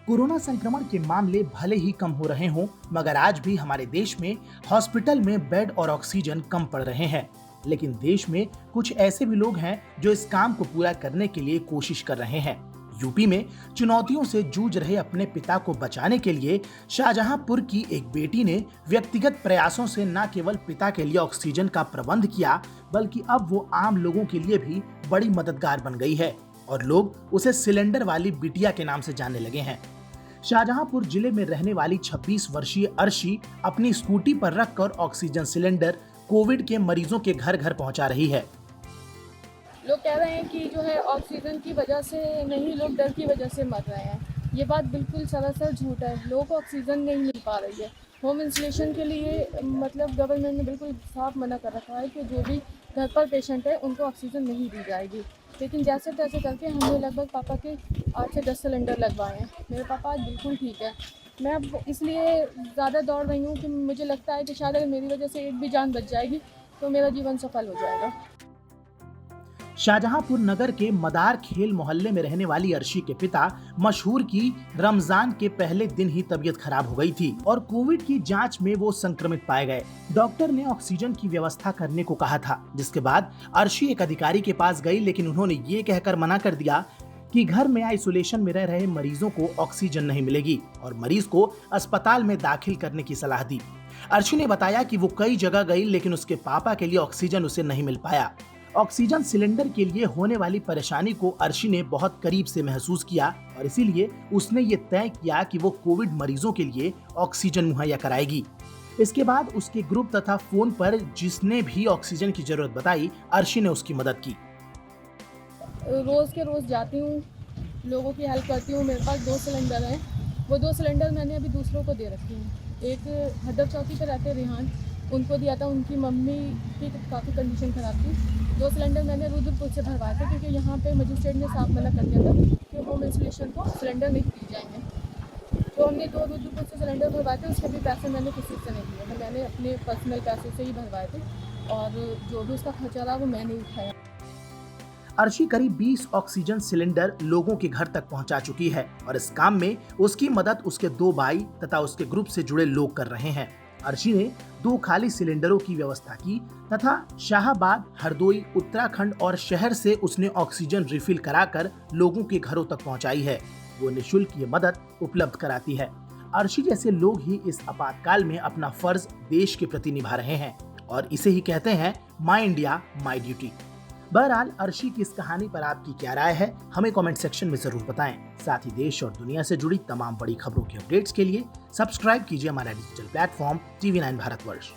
Corona संक्रमण के मामले भले ही कम हो रहे हों, मगर आज भी हमारे देश में हॉस्पिटल में बेड और ऑक्सीजन कम पड़ रहे हैं। लेकिन देश में कुछ ऐसे भी लोग हैं जो इस काम को पूरा करने के लिए कोशिश कर रहे हैं। यूपी में चुनौतियों से जूझ रहे अपने पिता को बचाने के लिए शाहजहांपुर की एक बेटी ने व्यक्तिगत प्रयासों से न केवल पिता के लिए ऑक्सीजन का प्रबंध किया, बल्कि अब वो आम लोगों के लिए भी बड़ी मददगार बन गई है और लोग उसे सिलेंडर वाली बिटिया के नाम से जानने लगे हैं। शाहजहांपुर जिले में रहने वाली 26 वर्षीय अर्शी अपनी स्कूटी पर रखकर ऑक्सीजन सिलेंडर कोविड के मरीजों के घर घर पहुंचा रही है। लोग कह रहे हैं कि जो है ऑक्सीजन की वजह से नहीं, लोग डर की वजह से मर रहे हैं। ये बात बिल्कुल सरासर झूठ है। लोगों को ऑक्सीजन नहीं मिल पा रही है। होम इंसुलेशन के लिए मतलब गवर्नमेंट ने बिल्कुल साफ मना कर रखा है कि जो भी घर पर पेशेंट है उनको ऑक्सीजन नहीं दी जाएगी। लेकिन जैसे तैसे करके हमने लगभग पापा के 8 से 10 सिलेंडर लगवाए हैं। मेरे पापा आज बिल्कुल ठीक है। मैं अब इसलिए ज़्यादा दौड़ रही हूँ कि मुझे लगता है कि शायद अगर मेरी वजह से एक भी जान बच जाएगी तो मेरा जीवन सफल हो जाएगा। शाहजहांपुर नगर के मदार खेल मोहल्ले में रहने वाली अर्शी के पिता मशहूर की रमजान के पहले दिन ही तबीयत खराब हो गई थी और कोविड की जांच में वो संक्रमित पाए गए। डॉक्टर ने ऑक्सीजन की व्यवस्था करने को कहा था, जिसके बाद अर्शी एक अधिकारी के पास गई, लेकिन उन्होंने ये कहकर मना कर दिया कि घर में आइसोलेशन में रह रहे मरीजों को ऑक्सीजन नहीं मिलेगी और मरीज को अस्पताल में दाखिल करने की सलाह दी। अर्शी ने बताया कि वो कई जगह गई, लेकिन उसके पापा के लिए ऑक्सीजन उसे नहीं मिल पाया। ऑक्सीजन सिलेंडर के लिए होने वाली परेशानी को अर्शी ने बहुत करीब से महसूस किया और इसीलिए उसने ये तय किया कि वो कोविड मरीजों के लिए ऑक्सीजन मुहैया कराएगी। इसके बाद उसके ग्रुप तथा फोन पर जिसने भी ऑक्सीजन की जरूरत बताई, अर्शी ने उसकी मदद की। रोज़ के रोज़ जाती हूँ, लोगों की हेल्प करती हूँ। मेरे पास 2 सिलेंडर हैं। वो 2 सिलेंडर मैंने अभी दूसरों को दे रखी हैं। एक हदर चौकी पर रहते रेहान, उनको दिया था। उनकी मम्मी की काफ़ी कंडीशन ख़राब थी। 2 सिलेंडर मैंने रुद्रपुर से भरवाए थे, क्योंकि यहाँ पे मजिस्ट्रेट ने साफ मना कर दिया था कि होम इंसुलेशन को सिलेंडर नहीं दिए जाएंगे। तो हमने 2 रुद्रपुर से सिलेंडर भरवाए थे। उसके भी पैसे मैंने किसी से नहीं लिए थे, मैंने अपने पर्सनल पैसे से ही भरवाए थे और जो भी उसका खर्चा रहा वो मैंने उठाया। अर्शी करीब 20 ऑक्सीजन सिलेंडर लोगों के घर तक पहुंचा चुकी है और इस काम में उसकी मदद उसके 2 भाई तथा उसके ग्रुप से जुड़े लोग कर रहे हैं। अर्शी ने 2 खाली सिलेंडरों की व्यवस्था की तथा शाहाबाद, हरदोई, उत्तराखंड और शहर से उसने ऑक्सीजन रिफिल कराकर लोगों के घरों तक पहुंचाई है। वो निःशुल्क ये मदद उपलब्ध कराती है। अर्शी जैसे लोग ही इस आपातकाल में अपना फर्ज देश के प्रति निभा रहे हैं और इसे ही कहते हैं माई इंडिया माई ड्यूटी। बहरहाल अर्शी की इस कहानी पर आपकी क्या राय है, हमें कमेंट सेक्शन में जरूर बताएं। साथ ही देश और दुनिया से जुड़ी तमाम बड़ी खबरों के अपडेट्स के लिए सब्सक्राइब कीजिए हमारा डिजिटल प्लेटफॉर्म TV9 भारतवर्ष।